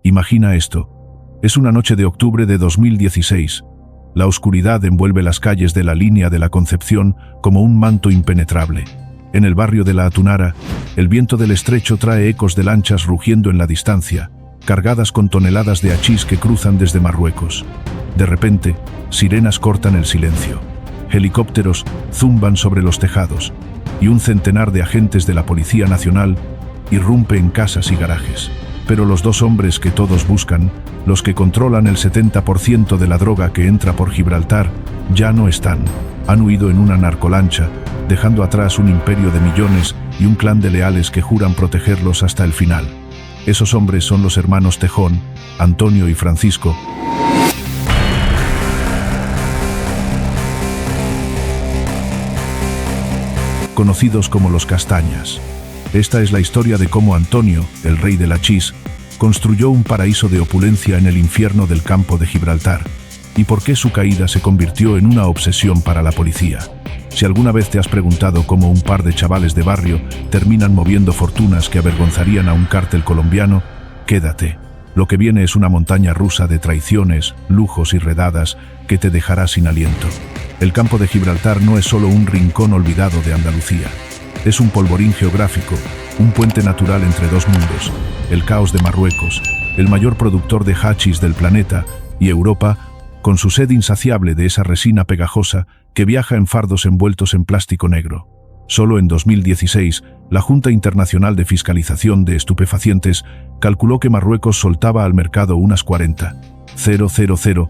Imagina esto. Es una noche de octubre de 2016. La oscuridad envuelve las calles de la Línea de la Concepción como un manto impenetrable. En el barrio de La Atunara, el viento del estrecho trae ecos de lanchas rugiendo en la distancia, cargadas con toneladas de hachís que cruzan desde Marruecos. De repente, sirenas cortan el silencio. Helicópteros zumban sobre los tejados y un centenar de agentes de la Policía Nacional irrumpe en casas y garajes. Pero los dos hombres que todos buscan, los que controlan el 70% de la droga que entra por Gibraltar, ya no están. Han huido en una narcolancha, dejando atrás un imperio de millones y un clan de leales que juran protegerlos hasta el final. Esos hombres son los hermanos Tejón, Antonio y Francisco, conocidos como los Castañas. Esta es la historia de cómo Antonio, el rey del hachís, construyó un paraíso de opulencia en el infierno del campo de Gibraltar, y por qué su caída se convirtió en una obsesión para la policía. Si alguna vez te has preguntado cómo un par de chavales de barrio terminan moviendo fortunas que avergonzarían a un cártel colombiano, quédate. Lo que viene es una montaña rusa de traiciones, lujos y redadas que te dejará sin aliento. El campo de Gibraltar no es solo un rincón olvidado de Andalucía. Es un polvorín geográfico, un puente natural entre dos mundos, el caos de Marruecos, el mayor productor de hachís del planeta, y Europa, con su sed insaciable de esa resina pegajosa que viaja en fardos envueltos en plástico negro. Solo en 2016, la Junta Internacional de Fiscalización de Estupefacientes calculó que Marruecos soltaba al mercado unas 40,000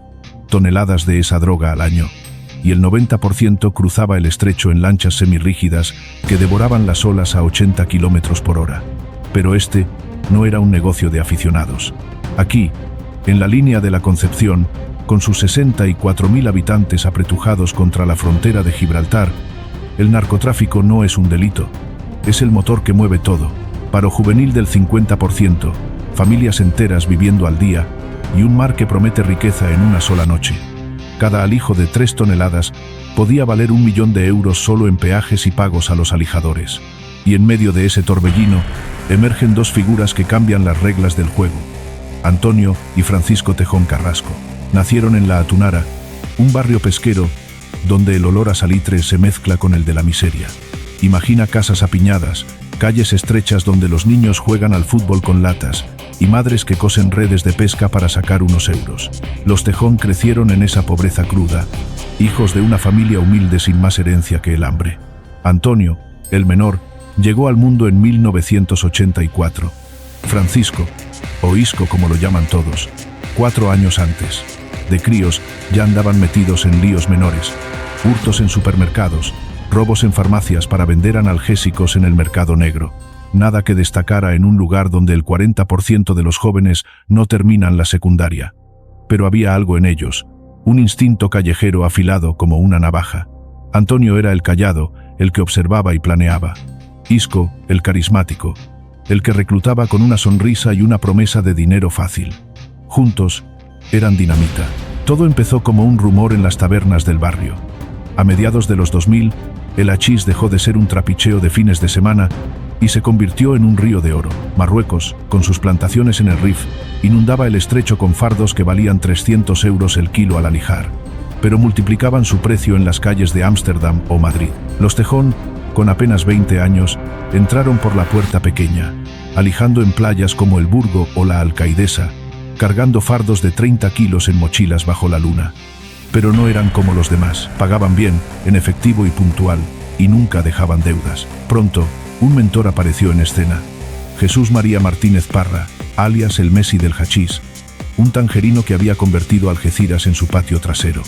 toneladas de esa droga al año, y el 90% cruzaba el estrecho en lanchas semirrígidas que devoraban las olas a 80 km/h. Pero este no era un negocio de aficionados. Aquí, en la Línea de la Concepción, con sus 64.000 habitantes apretujados contra la frontera de Gibraltar, el narcotráfico no es un delito, es el motor que mueve todo. Paro juvenil del 50%, familias enteras viviendo al día y un mar que promete riqueza en una sola noche. Cada alijo de 3 toneladas podía valer 1 millón de euros solo en peajes y pagos a los alijadores. Y en medio de ese torbellino emergen dos figuras que cambian las reglas del juego. Antonio y Francisco Tejón Carrasco. Nacieron en La Atunara, un barrio pesquero donde el olor a salitre se mezcla con el de la miseria. Imagina casas apiñadas, calles estrechas donde los niños juegan al fútbol con latas y madres que cosen redes de pesca para sacar unos euros. Los Tejón crecieron en esa pobreza cruda, hijos de una familia humilde sin más herencia que el hambre. Antonio, el menor, llegó al mundo en 1984. Francisco, o Isco como lo llaman todos, 4 años antes. De críos ya andaban metidos en líos menores, hurtos en supermercados, robos en farmacias para vender analgésicos en el mercado negro. Nada que destacara en un lugar donde el 40% de los jóvenes no terminan la secundaria. Pero había algo en ellos, un instinto callejero afilado como una navaja. Antonio era el callado, el que observaba y planeaba. Isco, el carismático, el que reclutaba con una sonrisa y una promesa de dinero fácil. Juntos, eran dinamita. Todo empezó como un rumor en las tabernas del barrio. A mediados de los 2000, el hachís dejó de ser un trapicheo de fines de semana y se convirtió en un río de oro. Marruecos, con sus plantaciones en el Rif, inundaba el estrecho con fardos que valían 300 euros el kilo al alijar, pero multiplicaban su precio en las calles de Ámsterdam o Madrid. Los Tejón, con apenas 20 años, entraron por la puerta pequeña, alijando en playas como el Burgo o la Alcaidesa, cargando fardos de 30 kilos en mochilas bajo la luna. Pero no eran como los demás, pagaban bien, en efectivo y puntual, y nunca dejaban deudas. Pronto, un mentor apareció en escena. Jesús María Martínez Parra, alias el Messi del hachís, un tangerino que había convertido Algeciras en su patio trasero.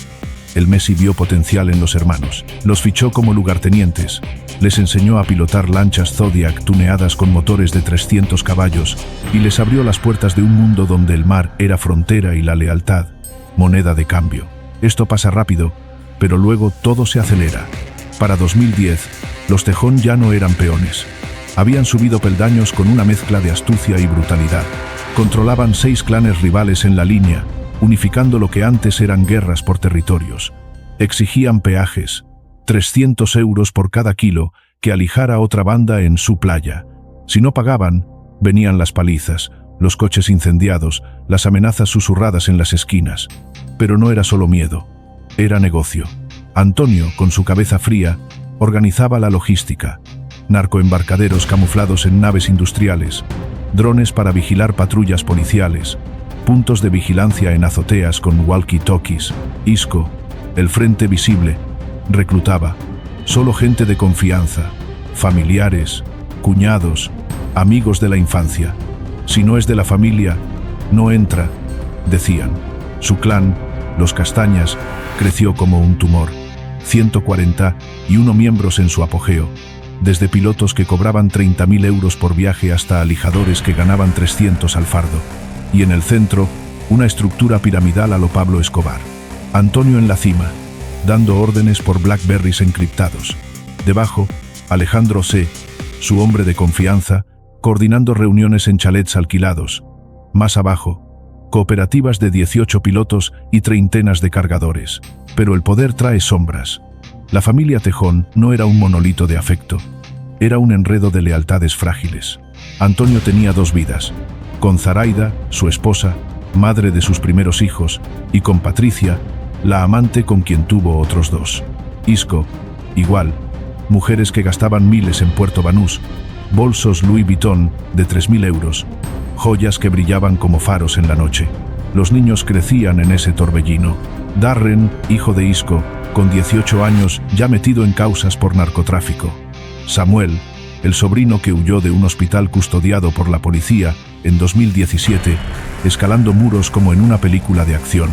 El Messi vio potencial en los hermanos. Los fichó como lugartenientes. Les enseñó a pilotar lanchas Zodiac tuneadas con motores de 300 caballos y les abrió las puertas de un mundo donde el mar era frontera y la lealtad, moneda de cambio. Esto pasa rápido, pero luego todo se acelera. Para 2010, los Tejón ya no eran peones. Habían subido peldaños con una mezcla de astucia y brutalidad. Controlaban 6 clanes rivales en la línea, unificando lo que antes eran guerras por territorios. Exigían peajes, 300 euros por cada kilo que alijara otra banda en su playa. Si no pagaban, venían las palizas, los coches incendiados, las amenazas susurradas en las esquinas. Pero no era solo miedo, era negocio. Antonio, con su cabeza fría, organizaba la logística. Narcoembarcaderos camuflados en naves industriales, drones para vigilar patrullas policiales, puntos de vigilancia en azoteas con walkie-talkies. Isco, el frente visible, reclutaba solo gente de confianza, familiares, cuñados, amigos de la infancia. Si no es de la familia, no entra, decían. Su clan, los Castañas, creció como un tumor. 141 miembros en su apogeo, desde pilotos que cobraban 30.000 euros por viaje hasta alijadores que ganaban 300 al fardo. Y en el centro, una estructura piramidal a lo Pablo Escobar. Antonio en la cima, dando órdenes por Blackberrys encriptados. Debajo, Alejandro C., su hombre de confianza, coordinando reuniones en chalets alquilados. Más abajo, cooperativas de 18 pilotos y treintenas de cargadores. Pero el poder trae sombras. La familia Tejón no era un monolito de afecto. Era un enredo de lealtades frágiles. Antonio tenía dos vidas. Con Zaraida, su esposa, madre de sus primeros hijos, y con Patricia, la amante con quien tuvo otros dos. Isco, igual. Mujeres que gastaban miles en Puerto Banús, bolsos Louis Vuitton de 3.000 euros, joyas que brillaban como faros en la noche. Los niños crecían en ese torbellino. Darren, hijo de Isco, con 18 años, ya metido en causas por narcotráfico. Samuel, el sobrino que huyó de un hospital custodiado por la policía en 2017, escalando muros como en una película de acción.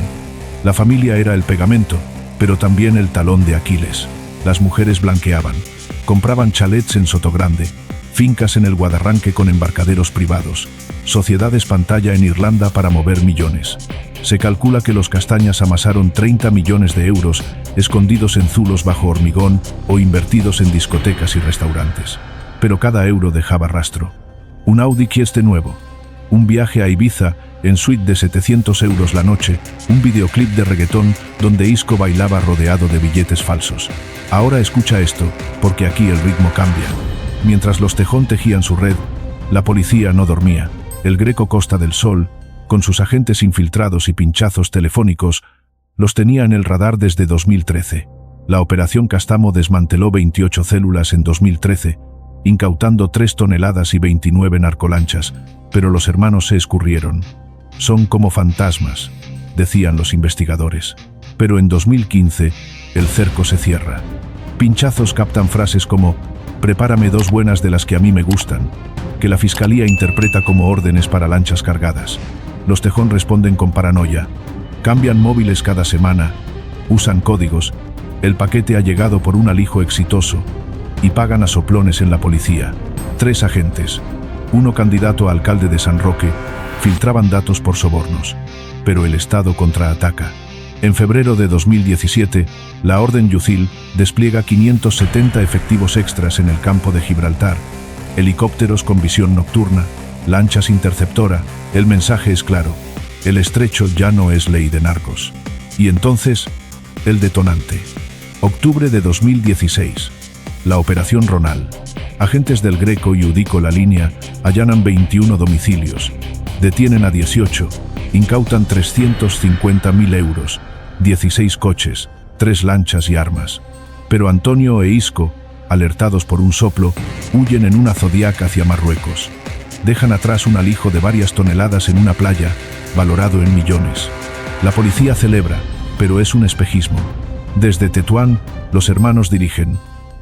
La familia era el pegamento, pero también el talón de Aquiles. Las mujeres blanqueaban, compraban chalets en Sotogrande, fincas en el Guadarranque con embarcaderos privados, sociedades pantalla en Irlanda para mover millones. Se calcula que los Castañas amasaron 30 millones de euros escondidos en zulos bajo hormigón o invertidos en discotecas y restaurantes. Pero cada euro dejaba rastro. Un Audi Q7 nuevo, un viaje a Ibiza en suite de 700 euros la noche, un videoclip de reggaetón donde Isco bailaba rodeado de billetes falsos. Ahora escucha esto, porque aquí el ritmo cambia. Mientras los Tejón tejían su red, la policía no dormía. El Greco Costa del Sol, con sus agentes infiltrados y pinchazos telefónicos, los tenía en el radar desde 2013. La Operación Castamo desmanteló 28 células en 2013, incautando 3 toneladas y 29 narcolanchas, pero los hermanos se escurrieron. Son como fantasmas, decían los investigadores. Pero en 2015, el cerco se cierra. Pinchazos captan frases como «Prepárame 2 buenas de las que a mí me gustan», que la fiscalía interpreta como órdenes para lanchas cargadas. Los Tejón responden con paranoia. Cambian móviles cada semana, usan códigos, el paquete ha llegado por un alijo exitoso, y pagan a soplones en la policía. 3 agentes, uno candidato a alcalde de San Roque, filtraban datos por sobornos. Pero el Estado contraataca. En febrero de 2017, la Orden Yucil despliega 570 efectivos extras en el campo de Gibraltar, helicópteros con visión nocturna, lanchas interceptora. El mensaje es claro: el estrecho ya no es ley de narcos. Y entonces, el detonante. Octubre de 2016. La Operación Ronald. Agentes del Greco y Udico La Línea allanan 21 domicilios, detienen a 18, incautan 350.000 euros, 16 coches, 3 lanchas y armas. Pero Antonio e Isco, alertados por un soplo, huyen en una Zodiac hacia Marruecos. Dejan atrás un alijo de varias toneladas en una playa, valorado en millones. La policía celebra, pero es un espejismo. Desde Tetuán, los hermanos dirigen.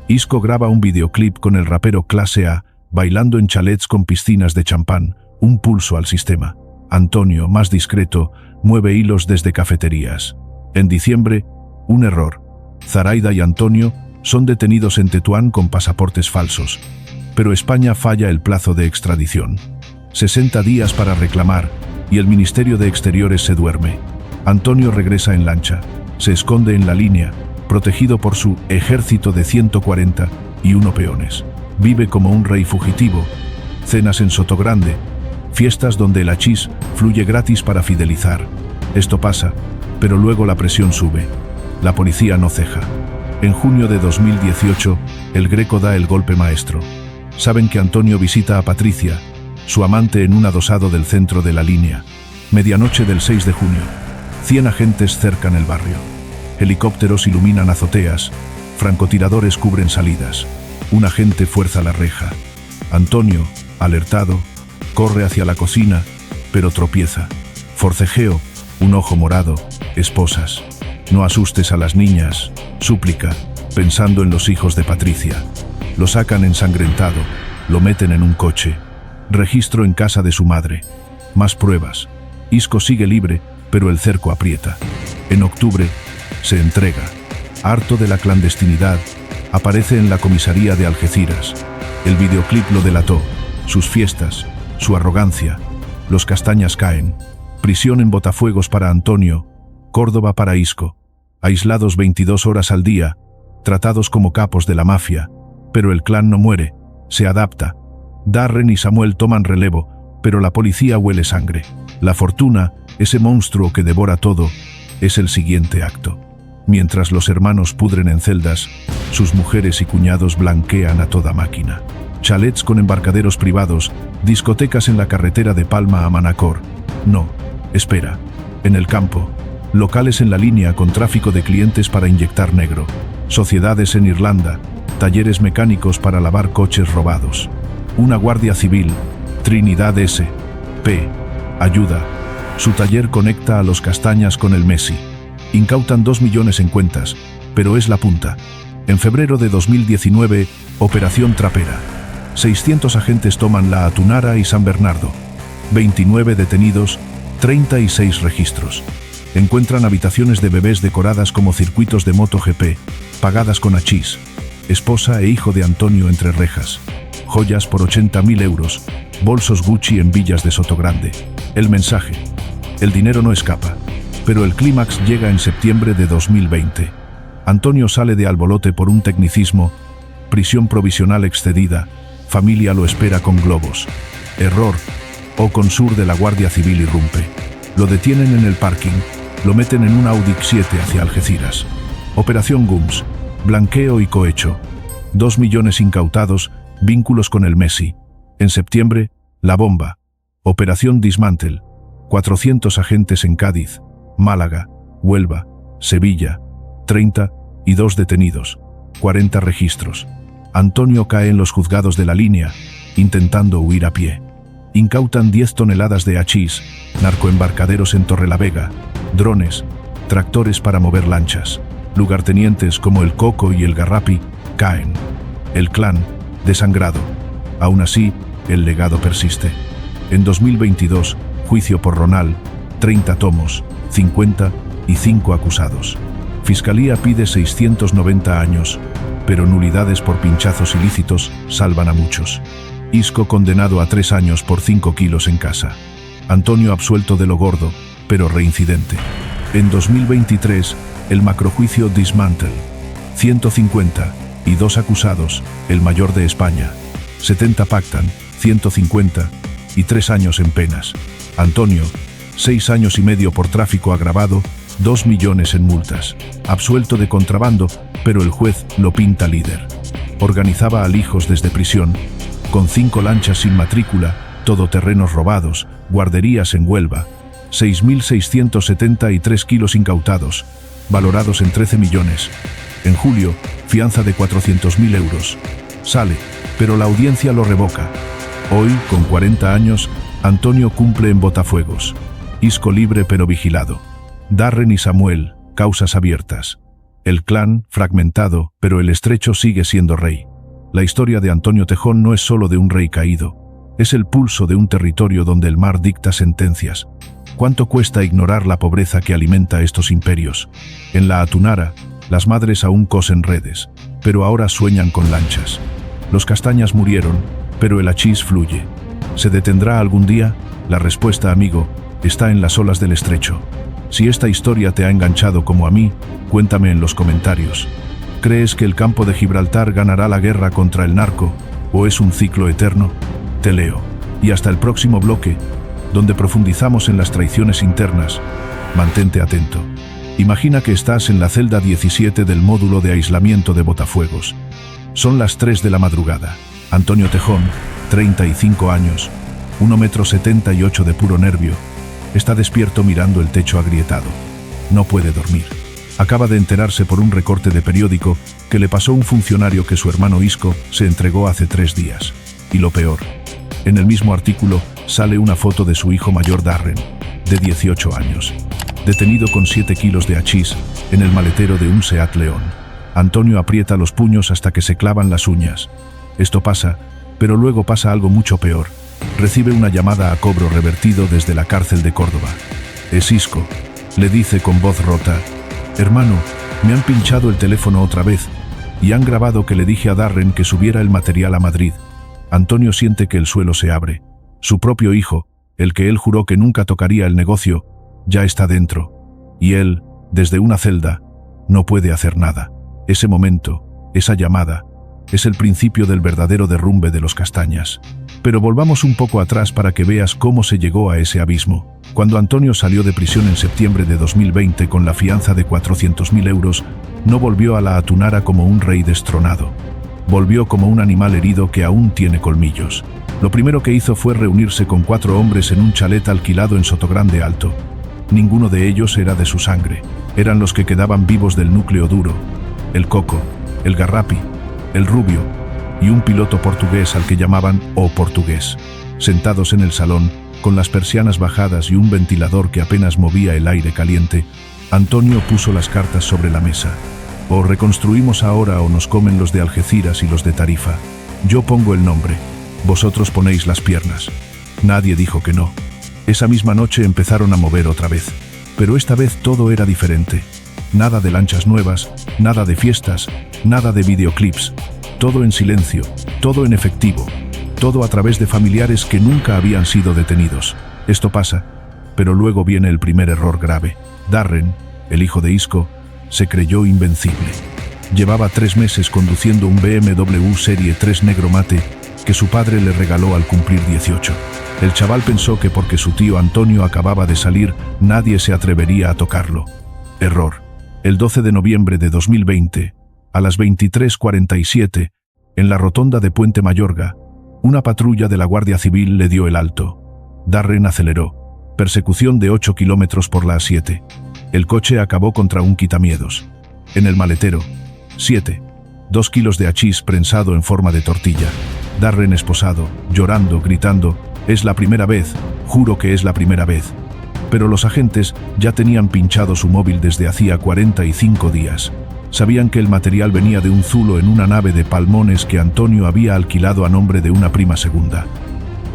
Isco graba un videoclip con el rapero Clase A, bailando en chalets con piscinas de champán, un pulso al sistema. Antonio, más discreto, mueve hilos desde cafeterías. En diciembre, un error. Zaraida y Antonio son detenidos en Tetuán con pasaportes falsos. Pero España falla el plazo de extradición. 60 días para reclamar, y el Ministerio de Exteriores se duerme. Antonio regresa en lancha, se esconde en La Línea, protegido por su ejército de 141 peones. Vive como un rey fugitivo, cenas en Sotogrande, fiestas donde el hachís fluye gratis para fidelizar. Esto pasa, pero luego la presión sube. La policía no ceja. En junio de 2018, el Greco da el golpe maestro. Saben que Antonio visita a Patricia, su amante en un adosado del centro de la línea. Medianoche del 6 de junio. 100 agentes cercan el barrio. Helicópteros iluminan azoteas, francotiradores cubren salidas. Un agente fuerza la reja. Antonio, alertado, corre hacia la cocina, pero tropieza. Forcejeo, un ojo morado, esposas. No asustes a las niñas, súplica, pensando en los hijos de Patricia. Lo sacan ensangrentado, lo meten en un coche. Registro en casa de su madre. Más pruebas. Isco sigue libre, pero el cerco aprieta. En octubre, se entrega. Harto de la clandestinidad, aparece en la comisaría de Algeciras. El videoclip lo delató. Sus fiestas, su arrogancia. Los castañas caen. Prisión en Botafuegos para Antonio. Córdoba para Isco. Aislados 22 horas al día, tratados como capos de la mafia. Pero el clan no muere, se adapta. Darren y Samuel toman relevo, pero la policía huele sangre. La fortuna, ese monstruo que devora todo, es el siguiente acto. Mientras los hermanos pudren en celdas, sus mujeres y cuñados blanquean a toda máquina. Chalets con embarcaderos privados, discotecas en la carretera de Palma a Manacor. No, espera, en el campo, locales en la línea con tráfico de clientes para inyectar negro, sociedades en Irlanda, talleres mecánicos para lavar coches robados. Una guardia civil, Trinidad S.P. ayuda. Su taller conecta a los castañas con el Messi. Incautan 2 millones en cuentas, pero es la punta. En febrero de 2019, Operación Trapera. 600 agentes toman La Atunara y San Bernardo. 29 detenidos, 36 registros. Encuentran habitaciones de bebés decoradas como circuitos de MotoGP, pagadas con hachís. Esposa e hijo de Antonio entre rejas. Joyas por 80.000 euros, bolsos Gucci en Villas de Sotogrande. El mensaje. El dinero no escapa, pero el clímax llega en septiembre de 2020. Antonio sale de Albolote por un tecnicismo, prisión provisional excedida, familia lo espera con globos. Error, Oconsur de la Guardia Civil irrumpe. Lo detienen en el parking, lo meten en un Audi 7 hacia Algeciras. Operación Gums, blanqueo y cohecho. 2 millones incautados, vínculos con el Messi. En septiembre, La Bomba. Operación Dismantle. 400 agentes en Cádiz, Málaga, Huelva, Sevilla. 32 detenidos. 40 registros. Antonio cae en los juzgados de la línea, intentando huir a pie. Incautan 10 toneladas de hachís, narcoembarcaderos en Torrelavega, drones, tractores para mover lanchas. Lugartenientes como el Coco y el Garrapi caen. El clan, desangrado. Aún así, el legado persiste. En 2022, juicio por Ronald, 30 tomos, 55 acusados. Fiscalía pide 690 años, pero nulidades por pinchazos ilícitos salvan a muchos. Isco condenado a 3 años por 5 kilos en casa. Antonio absuelto de lo gordo, pero reincidente. En 2023, el macrojuicio Dismantle. 152 acusados, el mayor de España. 70 pactan, 150 y 3 años en penas. Antonio, 6 años y medio por tráfico agravado, 2 millones en multas. Absuelto de contrabando, pero el juez lo pinta líder. Organizaba alijos desde prisión, con 5 lanchas sin matrícula, todoterrenos robados, guarderías en Huelva. 6.673 kilos incautados, valorados en 13 millones. En julio, fianza de 400.000 euros. Sale, pero la audiencia lo revoca. Hoy, con 40 años, Antonio cumple en Botafuegos. Isco libre pero vigilado. Darren y Samuel, causas abiertas. El clan, fragmentado, pero el estrecho sigue siendo rey. La historia de Antonio Tejón no es solo de un rey caído. Es el pulso de un territorio donde el mar dicta sentencias. ¿Cuánto cuesta ignorar la pobreza que alimenta estos imperios? En La Atunara, las madres aún cosen redes, pero ahora sueñan con lanchas. Los castañas murieron, pero el hachís fluye. ¿Se detendrá algún día? La respuesta, amigo, está en las olas del estrecho. Si esta historia te ha enganchado como a mí, cuéntame en los comentarios. ¿Crees que el campo de Gibraltar ganará la guerra contra el narco, o es un ciclo eterno? Te leo. Y hasta el próximo bloque, donde profundizamos en las traiciones internas. Mantente atento. Imagina que estás en la celda 17 del módulo de aislamiento de Botafuegos. Son las 3 de la madrugada. Antonio Tejón, 35 años, 1,78 m de puro nervio. Está despierto mirando el techo agrietado. No puede dormir. Acaba de enterarse por un recorte de periódico que le pasó un funcionario que su hermano Isco se entregó hace 3 días. Y lo peor, en el mismo artículo sale una foto de su hijo mayor Darren, de 18 años, detenido con 7 kilos de hachís en el maletero de un Seat León. Antonio aprieta los puños hasta que se clavan las uñas. Esto pasa, pero luego pasa algo mucho peor. Recibe una llamada a cobro revertido desde la cárcel de Córdoba. Es Isco. Le dice con voz rota: «Hermano, me han pinchado el teléfono otra vez y han grabado que le dije a Darren que subiera el material a Madrid». Antonio siente que el suelo se abre. Su propio hijo, el que él juró que nunca tocaría el negocio, ya está dentro. Y él, desde una celda, no puede hacer nada. Ese momento, esa llamada, es el principio del verdadero derrumbe de los Castañas. Pero volvamos un poco atrás para que veas cómo se llegó a ese abismo. Cuando Antonio salió de prisión en septiembre de 2020 con la fianza de 400.000 euros, no volvió a la Atunara como un rey destronado. Volvió como un animal herido que aún tiene colmillos. Lo primero que hizo fue reunirse con 4 hombres en un chalet alquilado en Sotogrande Alto. Ninguno de ellos era de su sangre. Eran los que quedaban vivos del núcleo duro: el Coco, el Garrapi, el Rubio y un piloto portugués al que llamaban O Portugués. Sentados en el salón, con las persianas bajadas y un ventilador que apenas movía el aire caliente, Antonio puso las cartas sobre la mesa. O reconstruimos ahora o nos comen los de Algeciras y los de Tarifa. Yo pongo el nombre, vosotros ponéis las piernas. Nadie dijo que no. Esa misma noche empezaron a mover otra vez. Pero esta vez todo era diferente. Nada de lanchas nuevas, nada de fiestas, nada de videoclips. Todo en silencio, todo en efectivo, todo a través de familiares que nunca habían sido detenidos. Esto pasa, pero luego viene el primer error grave. Darren, el hijo de Isco, se creyó invencible. Llevaba 3 meses conduciendo un BMW Serie 3 negro mate que su padre le regaló al cumplir 18. El chaval pensó que porque su tío Antonio acababa de salir, nadie se atrevería a tocarlo. Error. El 12 de noviembre de 2020, a las 23:47, en la rotonda de Puente Mayorga, una patrulla de la Guardia Civil le dio el alto. Darren aceleró. Persecución de 8 kilómetros por la A7. El coche acabó contra un quitamiedos. En el maletero, 2 kilos de hachís prensado en forma de tortilla. Darren esposado, llorando, gritando: «Es la primera vez, juro que es la primera vez». Pero los agentes ya tenían pinchado su móvil desde hacía 45 días. Sabían que el material venía de un zulo en una nave de Palmones que Antonio había alquilado a nombre de una prima segunda.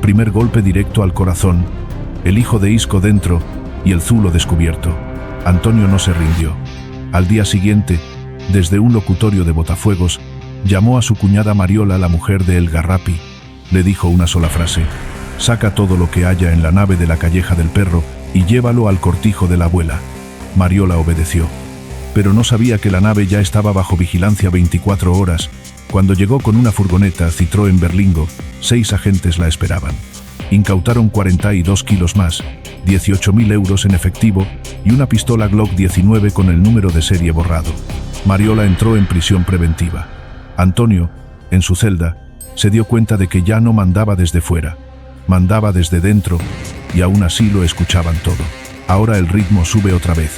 Primer golpe directo al corazón, el hijo de Isco dentro y el zulo descubierto. Antonio no se rindió. Al día siguiente, desde un locutorio de Botafuegos, llamó a su cuñada Mariola, la mujer de El Garrapi. Le dijo una sola frase: «Saca todo lo que haya en la nave de la Calleja del Perro y llévalo al cortijo de la abuela». Mariola obedeció. Pero no sabía que la nave ya estaba bajo vigilancia 24 horas. Cuando llegó con una furgoneta Citroën Berlingo, 6 agentes la esperaban. Incautaron 42 kilos más, 18.000 euros en efectivo y una pistola Glock 19 con el número de serie borrado. Mariola entró en prisión preventiva. Antonio, en su celda, se dio cuenta de que ya no mandaba desde fuera, mandaba desde dentro, y aún así lo escuchaban todo. Ahora el ritmo sube otra vez.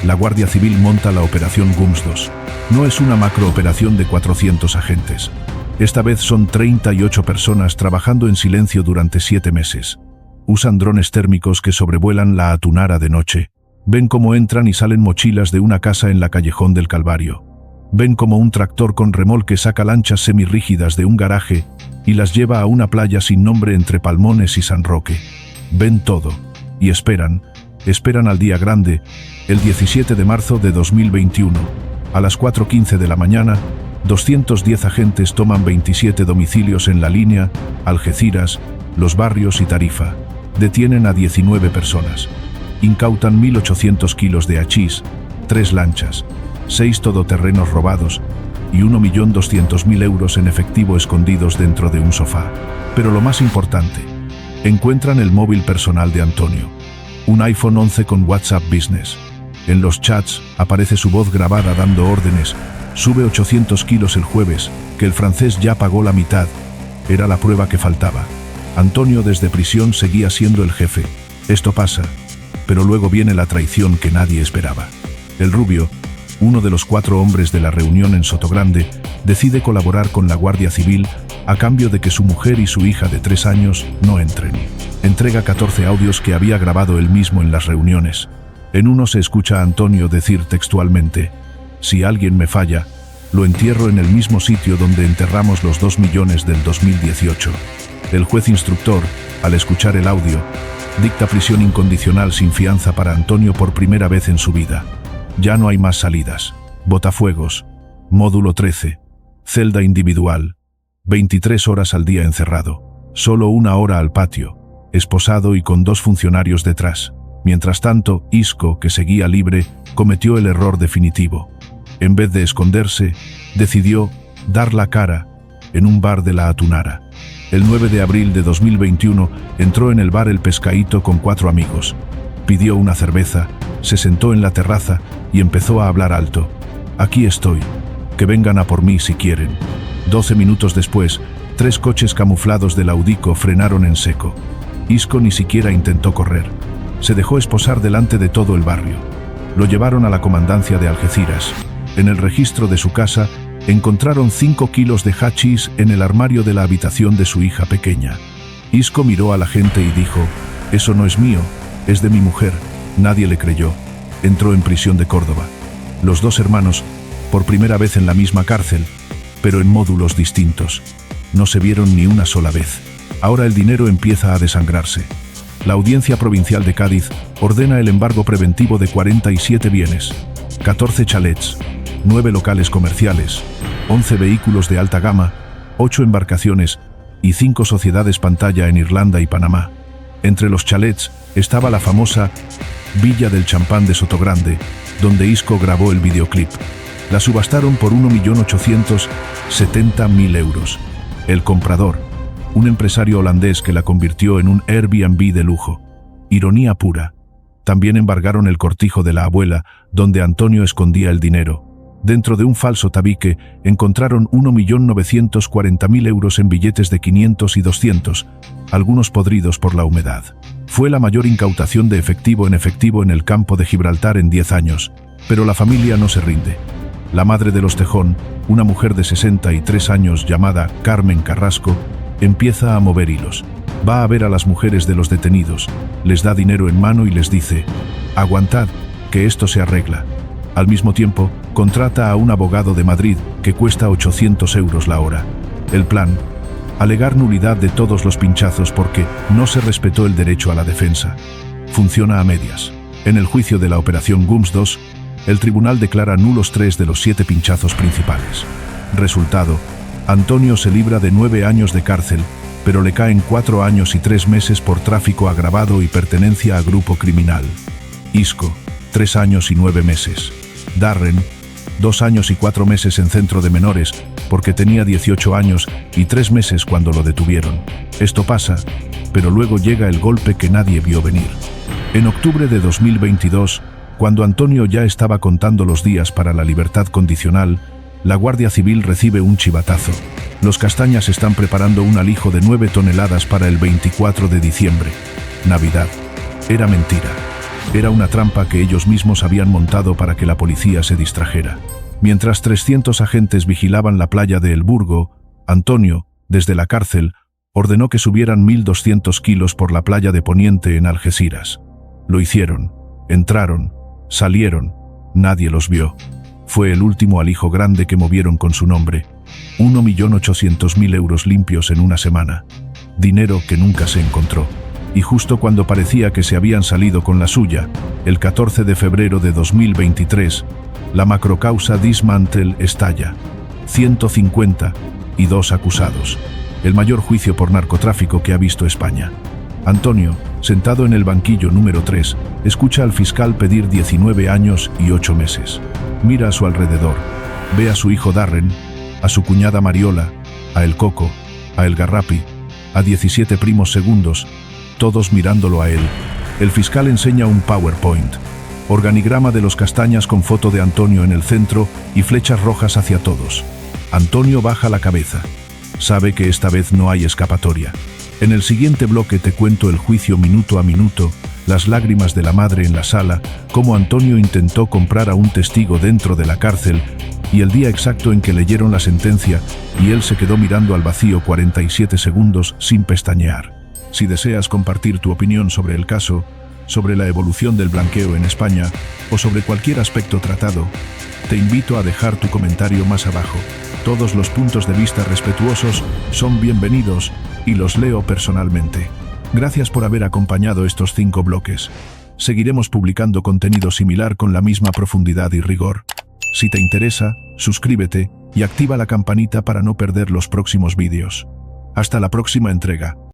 La Guardia Civil monta la Operación GUMS 2. No es una macrooperación de 400 agentes. Esta vez son 38 personas trabajando en silencio durante 7 meses. Usan drones térmicos que sobrevuelan la Atunara de noche. Ven cómo entran y salen mochilas de una casa en la Callejón del Calvario. Ven cómo un tractor con remolque saca lanchas semirrígidas de un garaje y las lleva a una playa sin nombre entre Palmones y San Roque. Ven todo. Y esperan al día grande, el 17 de marzo de 2021. A las 4:15 de la mañana, 210 agentes toman 27 domicilios en La Línea, Algeciras, Los Barrios y Tarifa. Detienen a 19 personas. Incautan 1.800 kilos de hachís, 3 lanchas, 6 todoterrenos robados y 1.200.000 euros en efectivo escondidos dentro de un sofá. Pero lo más importante, encuentran el móvil personal de Antonio. Un iPhone 11 con WhatsApp Business. En los chats aparece su voz grabada dando órdenes: «Sube 800 kilos el jueves, que el francés ya pagó la mitad». Era la prueba que faltaba. Antonio desde prisión seguía siendo el jefe. Esto pasa, pero luego viene la traición que nadie esperaba. El rubio, uno de los 4 hombres de la reunión en Sotogrande, decide colaborar con la Guardia Civil a cambio de que su mujer y su hija de 3 años no entren. Entrega 14 audios que había grabado él mismo en las reuniones. En uno se escucha a Antonio decir textualmente: «Si alguien me falla, lo entierro en el mismo sitio donde enterramos los 2 millones del 2018». El juez instructor, al escuchar el audio, dicta prisión incondicional sin fianza para Antonio por primera vez en su vida. Ya no hay más salidas. Botafuegos, módulo 13, celda individual, 23 horas al día encerrado, solo 1 hora al patio, esposado y con 2 funcionarios detrás. Mientras tanto, Isco, que seguía libre, cometió el error definitivo. En vez de esconderse, decidió dar la cara en un bar de la Atunara. El 9 de abril de 2021 entró en el bar El Pescaíto con 4 amigos. Pidió una cerveza, se sentó en la terraza y empezó a hablar alto. «Aquí estoy, que vengan a por mí si quieren». 12 minutos después, 3 coches camuflados del Audico frenaron en seco. Isco ni siquiera intentó correr. Se dejó esposar delante de todo el barrio. Lo llevaron a la comandancia de Algeciras. En el registro de su casa, encontraron 5 kilos de hachís en el armario de la habitación de su hija pequeña. Isco miró a la gente y dijo: «Eso no es mío, es de mi mujer». Nadie le creyó. Entró en prisión de Córdoba. Los 2 hermanos, por primera vez en la misma cárcel, pero en módulos distintos. No se vieron ni una sola vez. Ahora el dinero empieza a desangrarse. La Audiencia Provincial de Cádiz ordena el embargo preventivo de 47 bienes, 14 chalets, 9 locales comerciales, 11 vehículos de alta gama, 8 embarcaciones y 5 sociedades pantalla en Irlanda y Panamá. Entre los chalets estaba la famosa Villa del Champán de Sotogrande, donde Isco grabó el videoclip. La subastaron por 1.870.000 euros. El comprador, un empresario holandés que la convirtió en un Airbnb de lujo. Ironía pura. También embargaron el cortijo de la abuela, donde Antonio escondía el dinero. Dentro de un falso tabique encontraron 1.940.000 euros en billetes de 500 y 200, algunos podridos por la humedad. Fue la mayor incautación de efectivo en el campo de Gibraltar en 10 años, pero la familia no se rinde. La madre de los Tejón, una mujer de 63 años llamada Carmen Carrasco, empieza a mover hilos. Va a ver a las mujeres de los detenidos, les da dinero en mano y les dice: «Aguantad, que esto se arregla». Al mismo tiempo, contrata a un abogado de Madrid que cuesta 800 euros la hora. El plan: alegar nulidad de todos los pinchazos porque no se respetó el derecho a la defensa. Funciona a medias. En el juicio de la Operación Gums II, el tribunal declara nulos 3 de los 7 pinchazos principales. Resultado: Antonio se libra de 9 años de cárcel, pero le caen 4 años y 3 meses por tráfico agravado y pertenencia a grupo criminal. Isco, 3 años y 9 meses. Darren, 2 años y 4 meses en centro de menores, porque tenía 18 años y 3 meses cuando lo detuvieron. Esto pasa, pero luego llega el golpe que nadie vio venir. En octubre de 2022, cuando Antonio ya estaba contando los días para la libertad condicional, la Guardia Civil recibe un chivatazo. Los Castañas están preparando un alijo de 9 toneladas para el 24 de diciembre, Navidad. Era mentira. Era una trampa que ellos mismos habían montado para que la policía se distrajera. Mientras 300 agentes vigilaban la playa de El Burgo, Antonio, desde la cárcel, ordenó que subieran 1.200 kilos por la playa de Poniente en Algeciras. Lo hicieron. Entraron. Salieron. Nadie los vio. Fue el último alijo grande que movieron con su nombre. 1.800.000 euros limpios en una semana. Dinero que nunca se encontró. Y justo cuando parecía que se habían salido con la suya, el 14 de febrero de 2023, la macrocausa Dismantle estalla. 152 acusados. El mayor juicio por narcotráfico que ha visto España. Antonio, sentado en el banquillo número 3, escucha al fiscal pedir 19 años y 8 meses. Mira a su alrededor. Ve a su hijo Darren, a su cuñada Mariola, a El Coco, a El Garrapi, a 17 primos segundos, todos mirándolo a él. El fiscal enseña un PowerPoint. Organigrama de los Castañas con foto de Antonio en el centro y flechas rojas hacia todos. Antonio baja la cabeza. Sabe que esta vez no hay escapatoria. En el siguiente bloque te cuento el juicio minuto a minuto, las lágrimas de la madre en la sala, cómo Antonio intentó comprar a un testigo dentro de la cárcel y el día exacto en que leyeron la sentencia y él se quedó mirando al vacío 47 segundos sin pestañear. Si deseas compartir tu opinión sobre el caso, sobre la evolución del blanqueo en España o sobre cualquier aspecto tratado, te invito a dejar tu comentario más abajo. Todos los puntos de vista respetuosos son bienvenidos y los leo personalmente. Gracias por haber acompañado estos 5 bloques. Seguiremos publicando contenido similar con la misma profundidad y rigor. Si te interesa, suscríbete y activa la campanita para no perder los próximos vídeos. Hasta la próxima entrega.